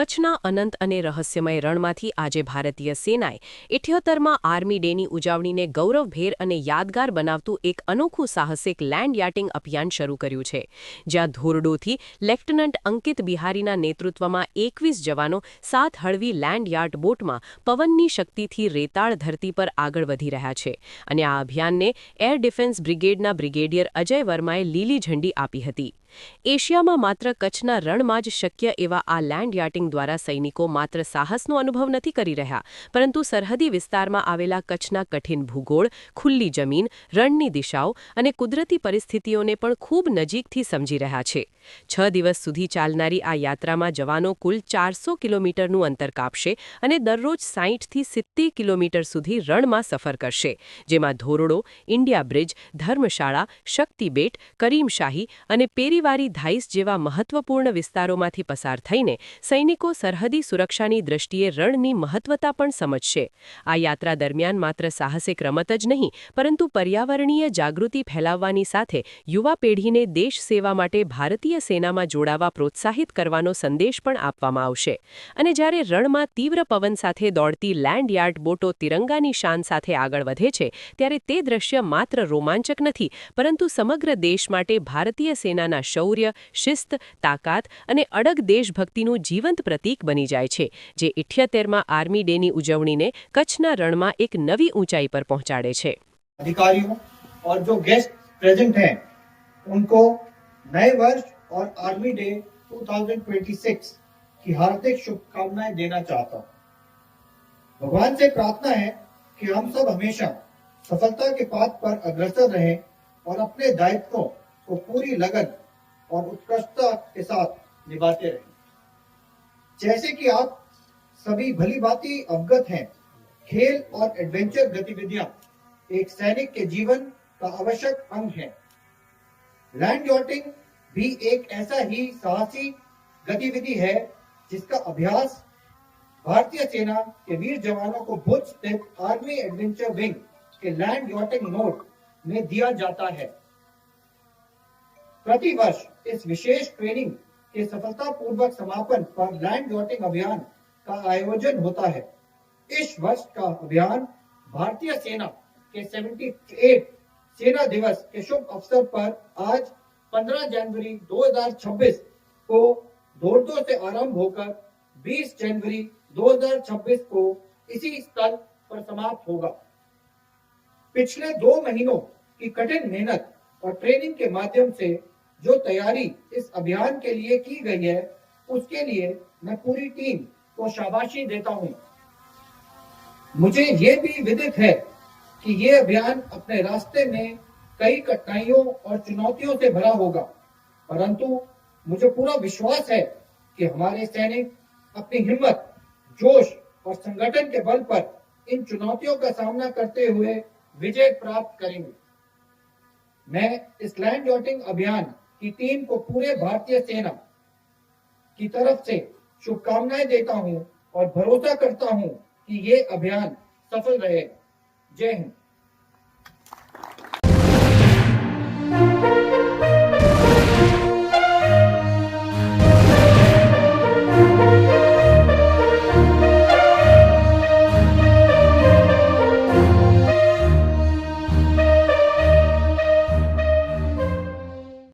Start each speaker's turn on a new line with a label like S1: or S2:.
S1: કચ્છના અનંત અને રહસ્યમય રણમાંથી આજે ભારતીય સેનાએ 78માં આર્મી ડેની ઉજવણીને ગૌરવભેર અને યાદગાર બનાવતું એક અનોખું સાહસિક લેન્ડ યાટિંગ અભિયાન શરૂ કર્યું છે, જ્યાં ધોરડોથી લેફ્ટનન્ટ અંકિત બિહારીના નેતૃત્વમાં 21 જવાનો 7 હળવી લેન્ડ યાર્ડ બોટમાં પવનની શક્તિથી રેતાળ ધરતી પર આગળ વધી રહ્યા છે અને આ અભિયાનને એર ડિફેન્સ બ્રિગેડના બ્રિગેડિયર અજય વર્માએ લીલી ઝંડી આપી હતી। એશિયામાં માત્ર કચ્છના રણમાં જ શક્ય એવા આ લેન્ડ યાટિંગ દ્વારા સૈનિકો માત્ર સાહસનો અનુભવ નથી કરી રહ્યા, પરંતુ સરહદી વિસ્તારમાં આવેલા કચ્છના કઠિન ભૂગોળ, ખુલ્લી જમીન, રણની દિશાઓ અને કુદરતી પરિસ્થિતિઓને પણ ખૂબ નજીકથી સમજી રહ્યા છે। 6 દિવસ સુધી ચાલનારી આ યાત્રામાં જવાનો કુલ 400 કિલોમીટરનું અંતર કાપશે અને દરરોજ 60થી 70 કિલોમીટર સુધી રણમાં સફર કરશે, જેમાં ધોરડો, ઇન્ડિયા બ્રિજ, ધર્મશાળા, શક્તિબેટ, કરીમશાહી અને પેરીવારી ધાઈસ જેવા મહત્વપૂર્ણ વિસ્તારોમાંથી પસાર થઈને સૈનિકો સરહદી સુરક્ષાની દ્રષ્ટિએ રણની મહત્વતા પણ સમજશે। આ યાત્રા દરમિયાન માત્ર સાહસિક રમત જ નહીં, પરંતુ પર્યાવરણીય જાગૃતિ ફેલાવવાની સાથે યુવા પેઢીને દેશ સેવા માટે ભારતીય સેનામાં જોડાવા પ્રોત્સાહિત કરવાનો સંદેશ પણ આપવામાં આવશે। અને જ્યારે રણમાં તીવ્ર પવન સાથે દોડતી લેન્ડ યાર્ડ બોટો તિરંગાની શાન સાથે આગળ વધે છે, ત્યારે તે દ્રશ્ય માત્ર રોમાંચક નથી, પરંતુ સમગ્ર દેશ માટે ભારતીય સેનાના શૌર્ય, શિસ્ત, તાકાત અને અડગ દેશભક્તિનું જીવંત પ્રતીક બની જાય છે, જે 78માં આર્મી ડેની ઉજવણીને કચ્છના રણમાં એક નવી ઊંચાઈ પર પહોંચાડે છે।
S2: अधिकारियों और जो गेस्ट प्रेजेंट हैं उनको नए वर्ष और आर्मी डे 2026 की हार्दिक शुभकामनाएं देना चाहता हूं। भगवान से प्रार्थना है कि हम सब हमेशा सफलता के पाथ पर अग्रसर रहें और अपने दायित्वों को पूरी लगन और उत्कृष्टता के साथ निभाते रहें। जैसे कि आप सभी भली भांति अवगत हैं, खेल और एडवेंचर गतिविधियां एक सैनिक के जीवन का आवश्यक अंग है। लैंड यॉटिंग भी एक ऐसा ही साहसी गतिविधि है जिसका अभ्यास भारतीय सेना के वीर जवानों को भुज स्थित आर्मी एडवेंचर विंग के लैंड यॉटिंग नोड में दिया जाता है। प्रतिवर्ष इस विशेष ट्रेनिंग के सफलतापूर्वक समापन पर लैंड यॉटिंग अभियान का आयोजन होता है। इस वर्ष का अभियान भारतीय सेना के 78 सेना दिवस के शुभ अवसर पर आज 15 जनवरी 2026 को धोरडो से आरंभ होकर 20 जनवरी 2026 को इसी स्थल पर समाप्त होगा। पिछले 2 महीनों की कठिन मेहनत और ट्रेनिंग के माध्यम से जो तैयारी इस अभियान के लिए की गई है, उसके लिए मैं पूरी टीम को शाबाशी देता हूं। मुझे ये भी विदित है कि ये अभियान अपने रास्ते में कई कठिनाइयों और चुनौतियों से भरा होगा, परंतु मुझे पूरा विश्वास है कि हमारे सैनिक अपनी हिम्मत, जोश और संगठन के बल पर इन चुनौतियों का सामना करते हुए विजय प्राप्त करेंगे। मैं इस लैंड यॉटिंग अभियान की टीम को पूरे भारतीय सेना की तरफ से शुभकामनाएं देता हूं और भरोसा करता हूं कि ये अभियान सफल रहे। जय हिंद।